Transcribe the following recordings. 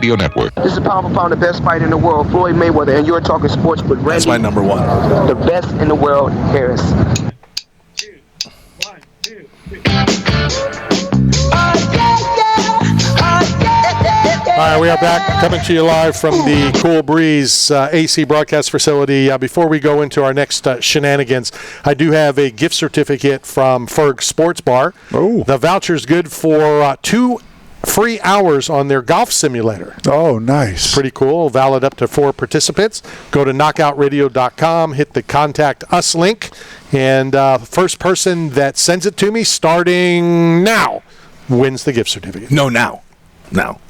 Radio Network. This is pound for pound the best fight in the world, Floyd Mayweather, and you're talking sports with Randy. That's my number one. The best in the world, Harris. 2, 1, 2, 3. All right, we are back coming to you live from the Cool Breeze AC broadcast facility. Before we go into our next shenanigans, I do have a gift certificate from Ferg Sports Bar. Oh. The voucher's good for 2 free hours on their golf simulator. Oh, nice. Pretty cool. Valid up to 4 participants. Go to knockoutradio.com, hit the Contact Us link, and first person that sends it to me starting now wins the gift certificate. No, now. Now.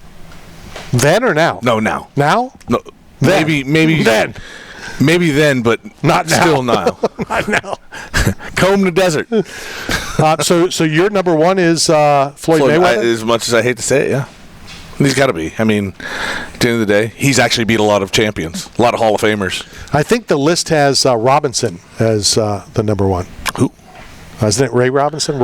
Then or now? No, now. Now? No. Then. Maybe then. Maybe then, but not now. Still now. Not now. Comb the desert. So your number one is Floyd Mayweather? As much as I hate to say it, yeah. He's got to be. I mean, at the end of the day, he's actually beat a lot of champions, a lot of Hall of Famers. I think the list has Robinson as the number one. Who? Isn't it Roy Robinson?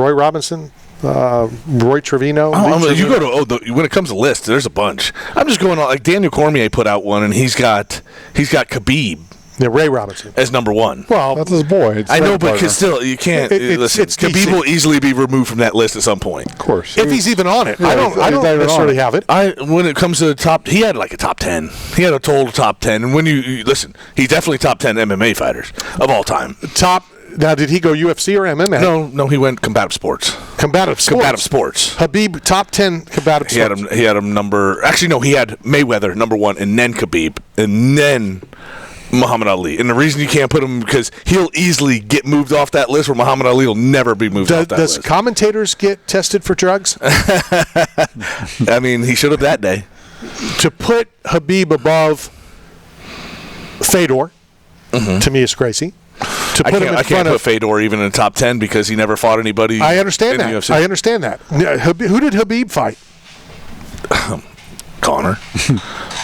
Roy Trevino. You go to when it comes to lists, there's a bunch. I'm just going on like Daniel Cormier put out one, and he's got Khabib. Yeah, Ray Robinson as number one. Well, that's his boy. I know, but still, you can't. Listen, Khabib will easily be removed from that list at some point. Of course, if he's even on it. Yeah, I don't necessarily have it. When it comes to the top, he had like a top 10. He had a total top 10. And when you listen, he's definitely top 10 MMA fighters of all time. Now, did he go UFC or MMA? No, he went combative sports. Combative sports. Habib, top 10 combative sports. He had him number. Actually, no, he had Mayweather number one, and then Khabib, and then Muhammad Ali. And the reason you can't put him because he'll easily get moved off that list, where Muhammad Ali will never be moved off that list. Does commentators get tested for drugs? I mean, he should have that day. To put Habib above Fedor, to me, is crazy. I can't put Fedor even in the top 10 because he never fought anybody. I understand that. UFC. I understand that. Who did Habib fight? Conor.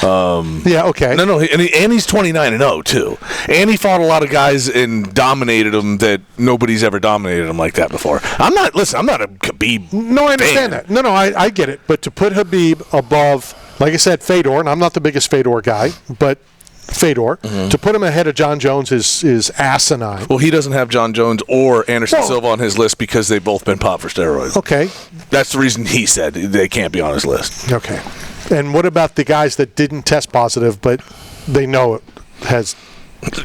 Yeah, okay. No, and he's 29-0 too. And he fought a lot of guys and dominated them that nobody's ever dominated him like that before. I'm not a Khabib. No, I understand that. No, I get it. But to put Habib above, like I said, Fedor, and I'm not the biggest Fedor guy, but Fedor, to put him ahead of John Jones is asinine. Well, he doesn't have John Jones or Anderson Silva on his list because they've both been popped for steroids. Okay. That's the reason he said they can't be on his list. Okay. And what about the guys that didn't test positive, but they know it has...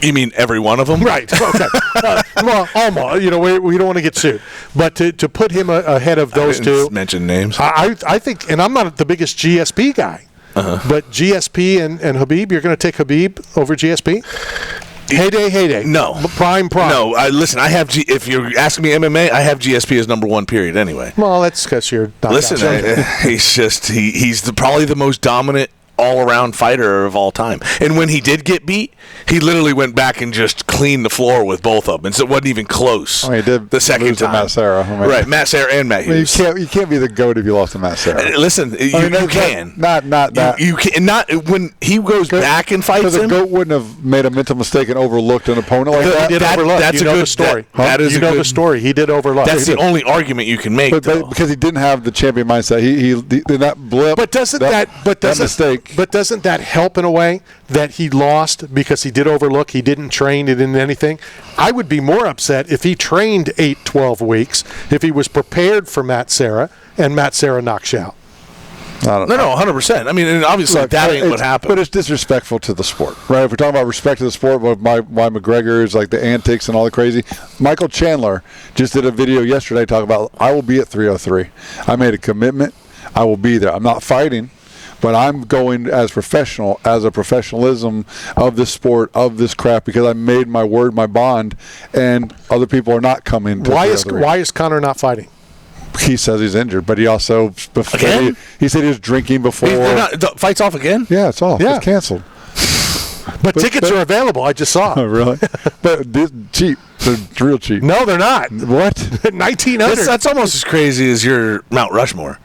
You mean every one of them? Right. Okay. Well, almost. We don't want to get sued. But to put him ahead of those two... mention names. I think, and I'm not the biggest GSP guy, but GSP and Habib, you're going to take Habib over GSP? Heyday. No. Prime. No, listen, I have if you're asking me MMA, I have GSP as number one, period, anyway. Well, that's because you're not... Listen, he's probably the most dominant all-around fighter of all time. And when he did get beat, he literally went back and just cleaned the floor with both of them. And so it wasn't even close. He did the second time. Matt Serra. Right, Matt Serra and Matt Hughes. You can't be the GOAT if you lost to Matt Serra. Listen, you can. Not that. You can not when he goes back and fights him. The GOAT wouldn't have made a mental mistake and overlooked an opponent like that. He did overlook. That's a good story. That is the story. He did overlook. That's the only argument you can make, but because he didn't have the champion mindset. He did not blip. But doesn't that help in a way that he lost because he did overlook, he didn't train, he didn't anything? I would be more upset if he trained 8-12 weeks, if he was prepared for Matt Serra, and Matt Serra knocks you out. No, 100%. I mean, and obviously that ain't what happened. But it's disrespectful to the sport, right? If we're talking about respect to the sport, why McGregor's like the antics and all the crazy. Michael Chandler just did a video yesterday talking about, I will be at 303. I made a commitment. I will be there. I'm not fighting. But I'm going as a professionalism of this sport, of this crap, because I made my word, my bond, and other people are not coming to Why is Conor not fighting? He says he's injured, but he also he said he was drinking before. The fight's off again? Yeah, it's off. Yeah. It's canceled. But tickets are available. I just saw. Oh, really? But they're cheap. They're real cheap. No, they're not. What? $1,900. That's almost as crazy as your Mount Rushmore.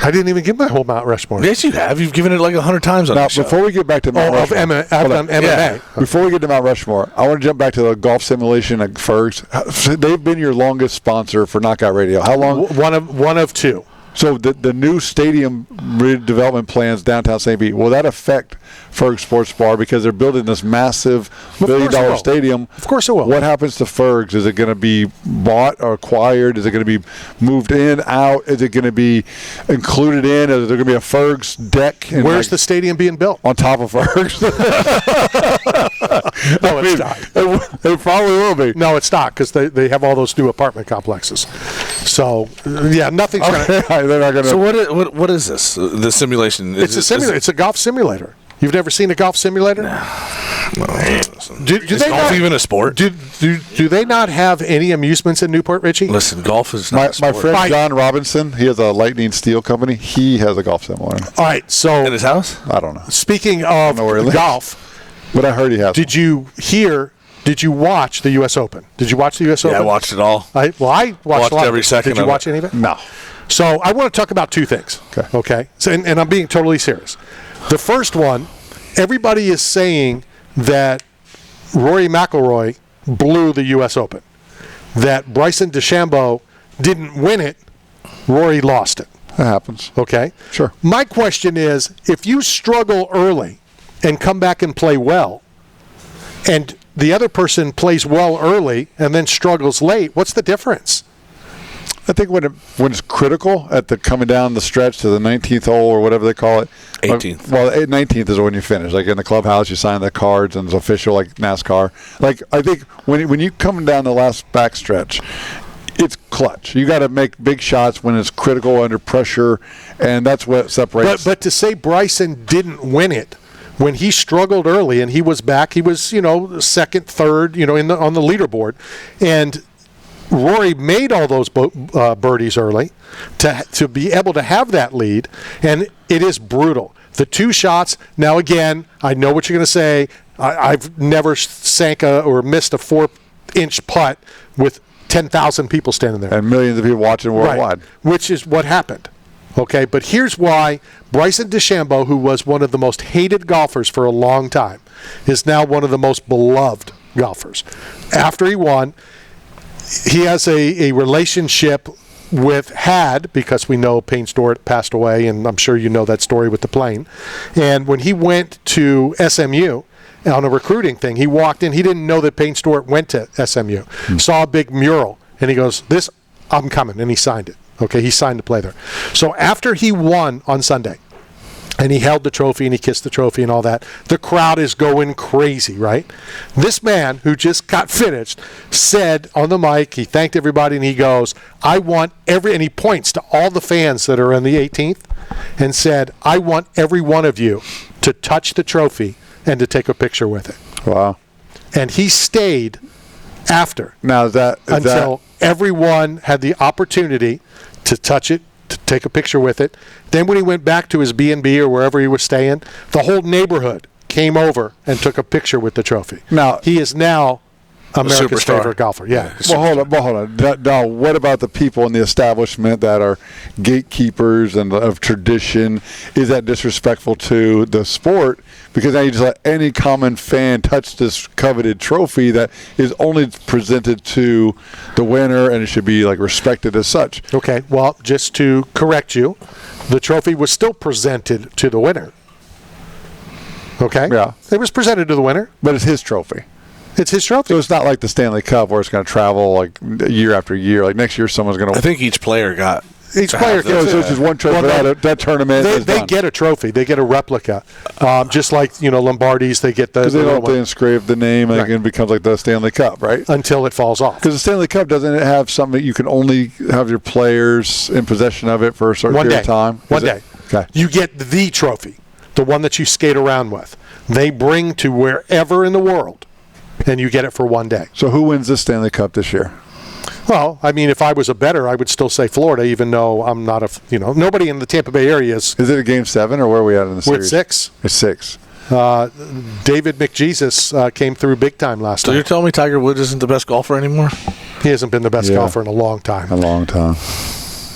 I didn't even give my whole Mount Rushmore. Yes, you have. You've given it like 100 times on this show. Before we get back to Mount Rushmore. MMA. Yeah. Before we get to Mount Rushmore, I want to jump back to the golf simulation at Ferg's. They've been your longest sponsor for Knockout Radio. How long? One of two. So the new stadium redevelopment plans downtown St. Pete, will that affect Ferg Sports Bar because they're building this massive $1 billion stadium? Of course it will. What happens to Ferg's? Is it going to be bought or acquired? Is it going to be moved in, out? Is it going to be included in? Is there going to be a Ferg's deck? Where's the stadium being built? On top of Ferg's? No, it's not. It probably will be. No, it's not because they have all those new apartment complexes. So, yeah, nothing's going to. They're not going to. So what is this? The simulation? It's a simulator. It's a golf simulator. You've never seen a golf simulator? No. Do Is they golf not, even a sport? Do they not have any amusements in Newport, Richie? Listen, golf is not a sport. My friend John Robinson, he has a Lightning Steel company. He has a golf simulator. All right, so In his house? I don't know. speaking of know where he lives. golf, But I heard he has. did you watch the U.S. Open? Did you watch the U.S. Open? Yeah, I watched it all. I watched Watched a lot of every it. second Did you of watch it. any of it? No. So I want to talk about two things. Okay. So, and I'm being totally serious. The first one, everybody is saying that Rory McIlroy blew the U.S. Open. That Bryson DeChambeau didn't win it, Rory lost it. That happens. Okay? Sure. My question is, if you struggle early and come back and play well, and the other person plays well early and then struggles late, what's the difference? I think when it's critical at the coming down the stretch to the 19th hole or whatever they call it. 18th. Well, 19th is when you finish. Like in the clubhouse, you sign the cards and it's official like NASCAR. Like I think when you come down the last backstretch, it's clutch. You got to make big shots when it's critical under pressure, and that's what separates. But to say Bryson didn't win it when he struggled early and he was back, he was second, third, on the leaderboard, and Rory made all those birdies early to be able to have that lead, and it is brutal. The two shots, now again, I know what you're going to say. I've never sank or missed a 4-inch putt with 10,000 people standing there. And millions of people watching worldwide. Right, which is what happened. Okay, but here's why Bryson DeChambeau, who was one of the most hated golfers for a long time, is now one of the most beloved golfers. After he won, he has a relationship because we know Payne Stewart passed away, and I'm sure you know that story with the plane. And when he went to SMU on a recruiting thing, he walked in. He didn't know that Payne Stewart went to SMU. Saw a big mural, and he goes, I'm coming, and he signed it. Okay, he signed to play there. So after he won on Sunday, and he held the trophy and he kissed the trophy and all that, the crowd is going crazy, right? This man who just got finished said on the mic, he thanked everybody, and he goes, and he points to all the fans that are on the 18th and said, I want every one of you to touch the trophy and to take a picture with it. Wow. And he stayed after. Now until everyone had the opportunity to touch it, to take a picture with it. Then when he went back to his B&B or wherever he was staying, the whole neighborhood came over and took a picture with the trophy. Now he is now America's superstar. favorite golfer. Yeah. Well, hold on. Now, what about the people in the establishment that are gatekeepers and of tradition? Is that disrespectful to the sport? Because now you just let any common fan touch this coveted trophy that is only presented to the winner, and it should be like respected as such. Okay. Well, just to correct you, the trophy was still presented to the winner. Okay. Yeah. It was presented to the winner. But it's his trophy. It's his trophy. So it's not like the Stanley Cup where it's going to travel like year after year. Like next year, someone's going to. I think each player got. Each player So it's just one trophy. That tournament. They get a trophy. They get a replica, just like Lombardi's. They get the because they don't engrave the name and it becomes like the Stanley Cup, right? Until it falls off. Because the Stanley Cup doesn't it have something that you can only have your players in possession of it for a certain period of time. One day. Okay. You get the trophy, the one that you skate around with. They bring to wherever in the world, and you get it for one day. So who wins this Stanley Cup this year? Well, I mean, if I was a bettor, I would still say Florida, even though I'm not nobody in the Tampa Bay area is. Is it a Game 7 or where are we at in the series? We're at 6. It's 6. David McJesus came through big time last So time. you're telling me Tiger Woods isn't the best golfer anymore? He hasn't been the best golfer in a long time. A long time.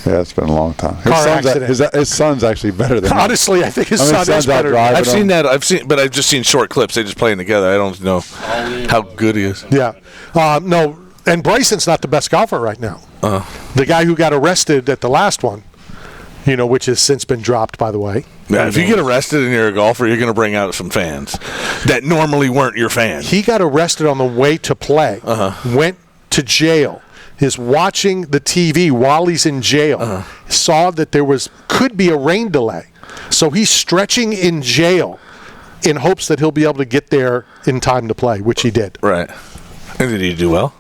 Yeah, it's been a long time. Car accident. His son's actually better than him. Honestly, I think his son is better. I've seen that. But I've just seen short clips. They just playing together. I don't know how good he is. Yeah. No, and Bryson's not the best golfer right now. The guy who got arrested at the last one, which has since been dropped, by the way. Yeah, if you get arrested and you're a golfer, you're going to bring out some fans that normally weren't your fans. He got arrested on the way to play, went to jail, is watching the TV while he's in jail, saw that could be a rain delay. So he's stretching in jail in hopes that he'll be able to get there in time to play, which he did. Right. And did he do well?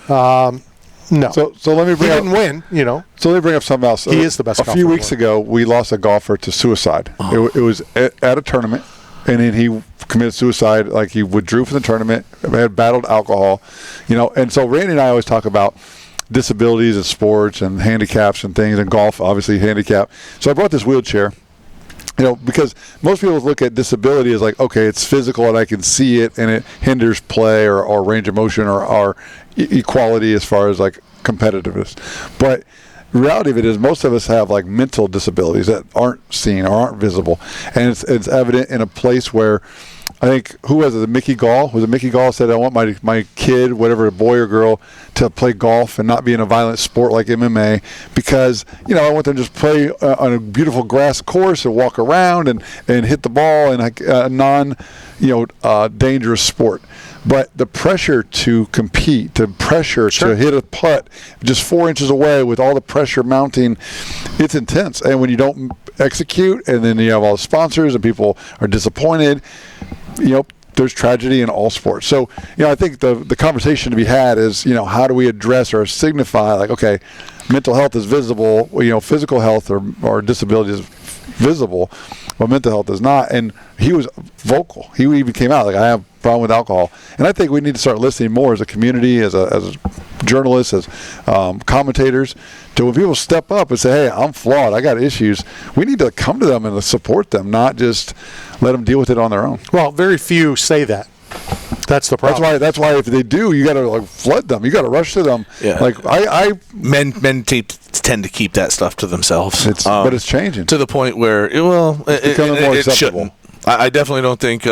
No. So let me bring he didn't win, So let me bring up something else. He is the best golfer A few in the weeks world. ago, we lost a golfer to suicide. It was at a tournament, and then he committed suicide. Like, he withdrew from the tournament, had battled alcohol, And so Randy and I always talk about disabilities in sports and handicaps and things, and golf, obviously, handicap. So I brought this wheelchair. Because most people look at disability as like, okay, it's physical and I can see it and it hinders play or range of motion or equality as far as like competitiveness. But the reality of it is most of us have like mental disabilities that aren't seen or aren't visible. And it's evident in a place where I think, who was it, Mickey Gall? Was it Mickey Gall said, I want my kid, whatever, boy or girl, to play golf and not be in a violent sport like MMA because, I want them to just play on a beautiful grass course and walk around and hit the ball in a dangerous sport. But the pressure to compete, to hit a putt just 4 inches away with all the pressure mounting, it's intense. And when you don't execute and then you have all the sponsors and people are disappointed, there's tragedy in all sports. So, I think the conversation to be had is, how do we address or signify, like, okay, mental health is visible, physical health or disability is visible, but mental health is not. And he was vocal. He even came out, like, I have a problem with alcohol. And I think we need to start listening more as a community, as a journalists, as commentators, to when people step up and say, hey, I'm flawed, I got issues, we need to come to them and support them, not just let them deal with it on their own. Well, very few say that. That's the problem. That's why if they do, you got to flood them. You got to rush to them. Yeah. Like men tend to keep that stuff to themselves. But it's changing to the point where it's becoming more acceptable. Shouldn't. I definitely don't think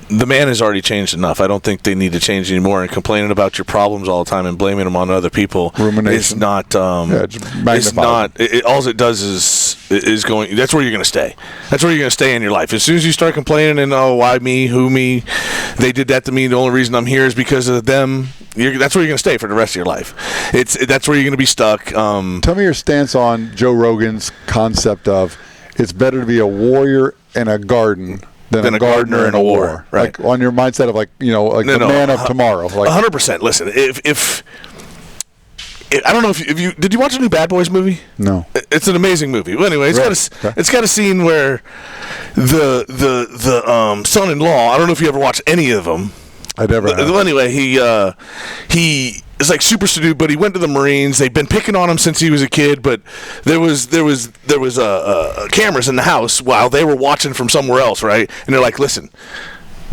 the man has already changed enough. I don't think they need to change anymore. And complaining about your problems all the time and blaming them on other people is not. It's not. All it does is going. That's where you're going to stay. That's where you're going to stay in your life. As soon as you start complaining and why me, who me, they did that to me. The only reason I'm here is because of them. That's where you're going to stay for the rest of your life. That's where you're going to be stuck. Tell me your stance on Joe Rogan's concept of it's better to be a warrior in a garden than a gardener in a war. Right. Like on your mindset of man of tomorrow. 100%. Listen, if I don't know if you did you watch the new Bad Boys movie? No. It's an amazing movie. Well, anyway, it's got a scene where the son-in-law. I don't know if you ever watched any of them. I never have. Well, anyway, he is like super seduced, but he went to the Marines. They've been picking on him since he was a kid, but there was cameras in the house while they were watching from somewhere else, right? And they're like, listen,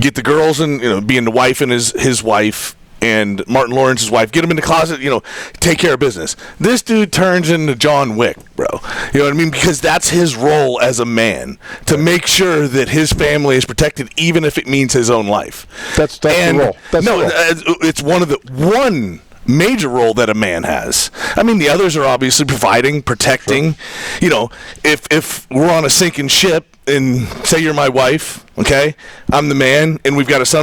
get the girls and being the wife and his wife and Martin Lawrence's wife, get them in the closet, take care of business. This dude turns into John Wick, bro. You know what I mean? Because that's his role as a man, to make sure that his family is protected, even if it means his own life. That's the role. It's one major role that a man has. I mean, the others are obviously providing, protecting. Sure. If we're on a sinking ship and say you're my wife, okay, I'm the man, and we've got a son